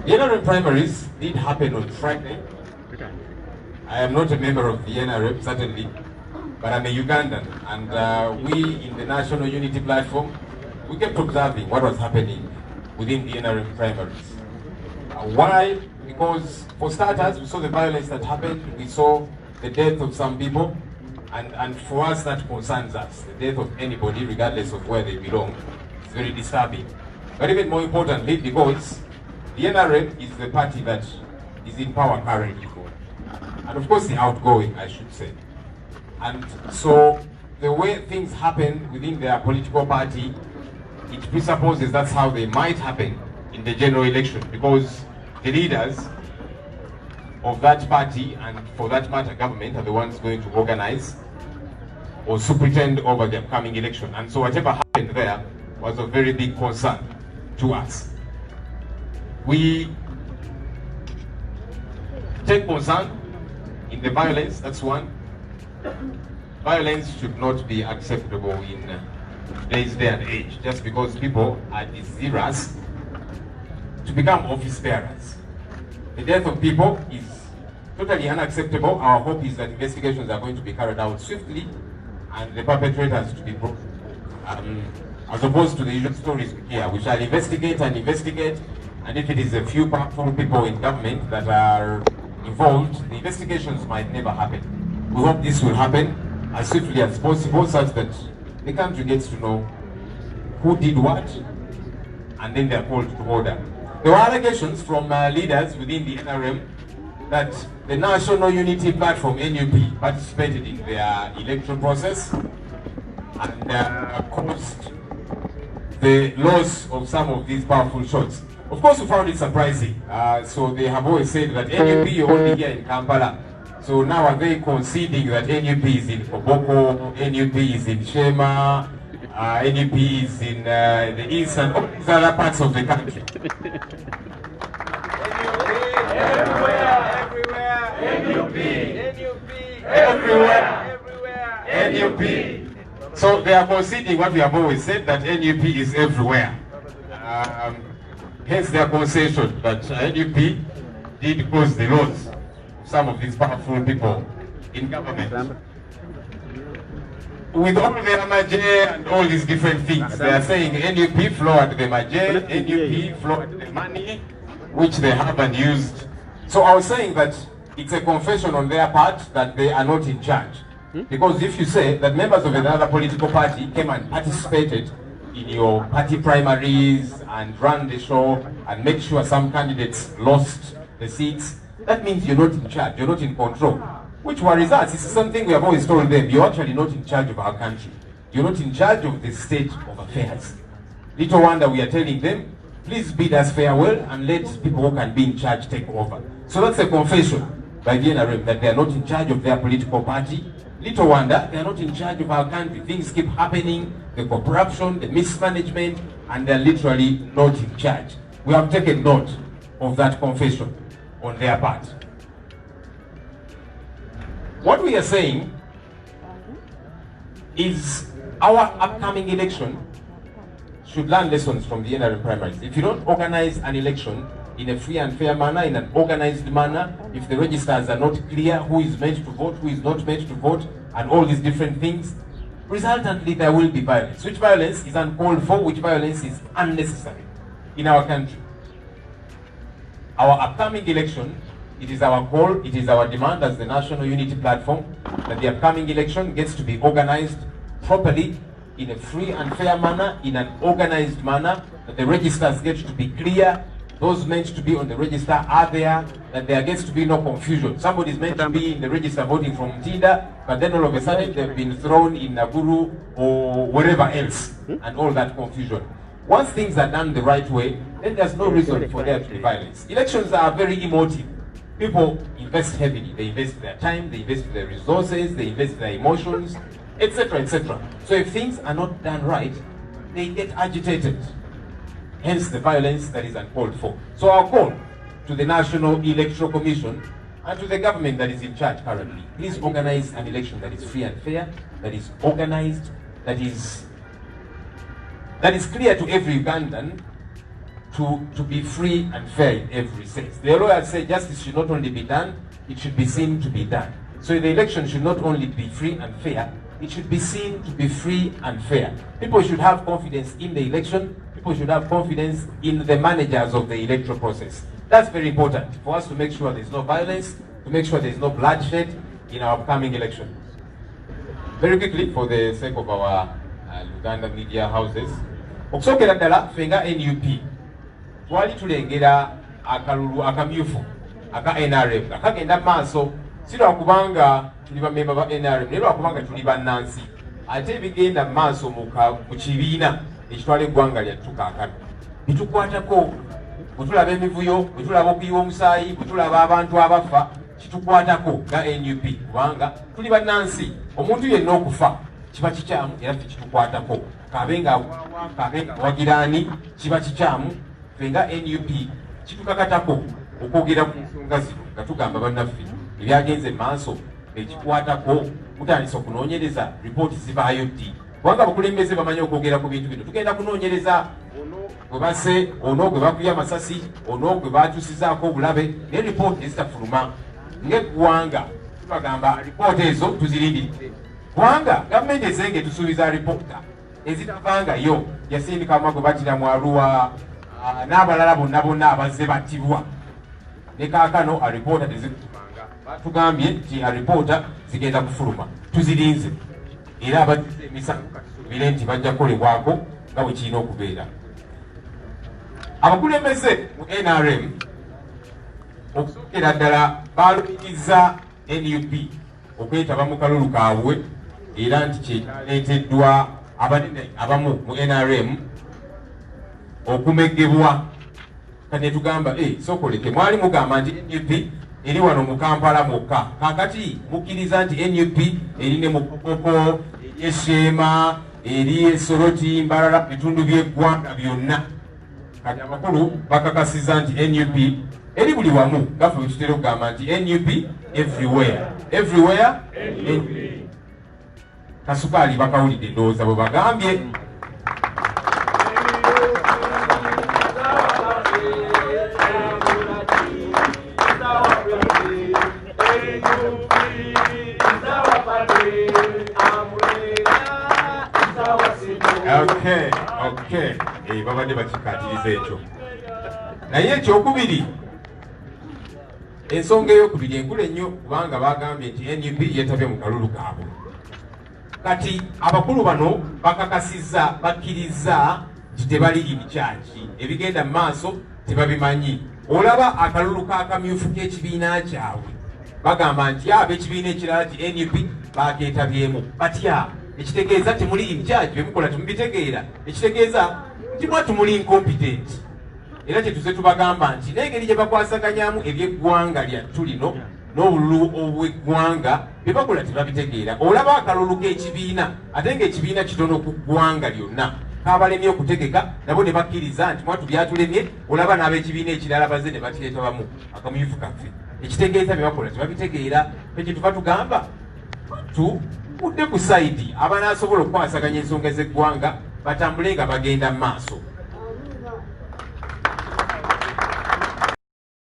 The NRM primaries did happen on Friday. I am not a member of the NRM, certainly, but I'm a Ugandan. And we in the National Unity Platform, we kept observing what was happening within the NRM primaries. Why? Because for starters, we saw the violence that happened, we saw the death of some people, and for us that concerns us. The death of anybody, regardless of where they belong, is very disturbing. But even more importantly, because the NRM is the party that is in power currently, and of course the outgoing, I should say. And so the way things happen within their political party, it presupposes that's how they might happen in the general election, because the leaders of that party, and for that matter government, are the ones going to organize or superintend over the upcoming election. And so whatever happened there was of very big concern to us. We take concern in the violence, that's one. Violence should not be acceptable in today's day and age, just because people are desirous to become office bearers. The death of people is totally unacceptable. Our hope is that investigations are going to be carried out swiftly and the perpetrators to be brought, as opposed to the usual stories we hear. We shall investigate and investigate, and if it is a few powerful people in government that are involved, the investigations might never happen. We hope this will happen as swiftly as possible, such that the country gets to know who did what, and then they are called to order. There were allegations from leaders within the NRM that the National Unity Platform, NUP, participated in their electoral process and caused the loss of some of these powerful shots. Of course, we found it surprising. So they have always said that NUP is only here in Kampala. So now are they conceding that NUP is in Koboko, NUP is in Shema, NUP is in the east and all these other parts of the country? Everywhere. NUP. So they are conceding what we have always said, that NUP is everywhere. Hence their concession that NUP did cause the loss of some of these powerful people in government. With all the Amaje and all these different things, they are saying NUP floored the Maje, NUP floored the money which they haven't used. So I was saying that it's a confession on their part that they are not in charge. Because if you say that members of another political party came and participated in your party primaries and ran the show and make sure some candidates lost the seats, that means you're not in charge, you're not in control. Which worries us. It's something we have always told them. You're actually not in charge of our country. You're not in charge of the state of affairs. Little wonder we are telling them, please bid us farewell and let people who can be in charge take over. So that's a confession by the NRM that they are not in charge of their political party. Little wonder they are not in charge of our country. Things keep happening, the corruption, the mismanagement, and they're literally not in charge. We have taken note of that confession on their part. What we are saying is our upcoming election should learn lessons from the NRM primaries. If you don't organize an election in a free and fair manner, in an organized manner, if the registers are not clear who is meant to vote, who is not meant to vote, and all these different things, resultantly there will be violence. Which violence is uncalled for, which violence is unnecessary in our country. Our upcoming election, it is our call, it is our demand as the National Unity Platform that the upcoming election gets to be organized properly, in a free and fair manner, in an organized manner, that the registers get to be clear, those meant to be on the register are there, that there gets to be no confusion. Somebody is meant to be in the register voting from Tinda, but then all of a sudden they've been thrown in Naguru or wherever else, and all that confusion. Once things are done the right way, then there's no reason for there to be violence. Elections are very emotive. People invest heavily. They invest their time, they invest their resources, they invest their emotions, etc., etc. So if things are not done right, they get agitated. Hence the violence that is uncalled for. So our call to the National Electoral Commission and to the government that is in charge currently, please organize an election that is free and fair, that is organized, that is clear to every Ugandan, to be free and fair in every sense. The lawyers say justice should not only be done, it should be seen to be done. So the election should not only be free and fair, it should be seen to be free and fair. People should have confidence in the election. People should have confidence in the managers of the electoral process. That's very important for us to make sure there's no violence, to make sure there's no bloodshed in our upcoming election. Very quickly, for the sake of our Uganda media houses, okusokera ddala fenga NUP twali tulengera akalulu akamyufu aka NRM akagenda maaso si lwakubanga tuli bamemba ba NRM naye lwakubanga tuli bannansi ate ebigenda maaso mu kibiina ekitwala eggwanga lyattu kaakano bitukwatako bwe tulaba emivuyo bwe tulaba okuyiwa omusaayi bwe tulaba abantu abafa kitukwatako nga NUP kubanga tuli bannansi omuntu yenna okufa kiba kikyamu era kitukwatako kabenga wagirani kiba kikyamu fenga NUP kitukakatako okwogera ku nsonga zino nga tugamba bannaffe ebyagenze maaso ekikwatako mutandisa okunoonyereza ripooti zibaayo ddi kubanga abakulembeze bamanyi okwogera ku bintu bino tugenda kunoonyereza gwe basse ono gwe bakuya amasasi ono gwe bakyusizaako obulabe naye ripooti ezitafuluma ng'eggwanga tubagamba ripooti ezo tuzirindiridde kubanga gavumenti ezenge tusuubiza ripoota ezitavangayo yasindika amwa gwe batira mu Arua n'abalala bonna abazze battibwa ne kaakano aripoota tezikutumanga batugambye nti aripoota zigenda kufuluma tuzirinze era abagize emisango katusubire nti bajja kukolebwako nga bwe kirina okubeera. Abakulembeze mu NRM okusookera ddala baalumiriza NUP okwetaba mu kalulu kaabwe era nti kyekaleeteddwa abanene abamu mu NRM okumegebwa kane tugamba sokoleke mwali mugamba nti NUP eri wano mu Kampala mwokka kakati mukkiriza nti NUP eri ne mu Kokoko eri Esheema eri Esoroti Mbarara bitundu by'eggwanga byonna kati abakulu bakakasiza nti NUP eri buli wamu gaffe wekitera okugamba nti NUP everywhere Kasukaali bakawulidde ndowooza bwe bagambye Okay. Babadde bakikatiriza ekyo. Naye ekyokubiri, ensonga ey'okubiri enkulu ennyo kubanga bagambye nti NUP yeetabye mu kalulu kaabwe. Kati abakulu bano bakakasizza bakkiriza nti tebali in charge, ebigenda mu maaso tebabimanyi. Olaba akalulu k'akamyufu k'ekibiina kyabwe bagamba nti ab'ekibiina ekirala nti NUP bakeetabyemu batya ekitegeeza temuli in charge bemukola temubitegeera ekitegeeza nti mwatu muli incompetent era kyetuze tubagamba nti n'engeri gye bakwasaganyamu eby'eggwanga lyattu lino n'obululu obw'eggwanga bye bakola tebabitegeera. Olaba akalulu k'ekibiina ate ng'ekibiina kitono ku ggwanga lyonna kabalemye okutegeka nabo ne bakkiriza nti mwatu byatulemye. Olaba n'ab'ekibiina ekirala bazze ne bakireetabamu akamyufu kaffe ekitegeeza bye bakola tebabitegeera. Ekyo tuva tugamba tudde ku sayidi abanaasobola okukwasaganya ensonga z'eggwanga batambule nga bagenda mu maaso.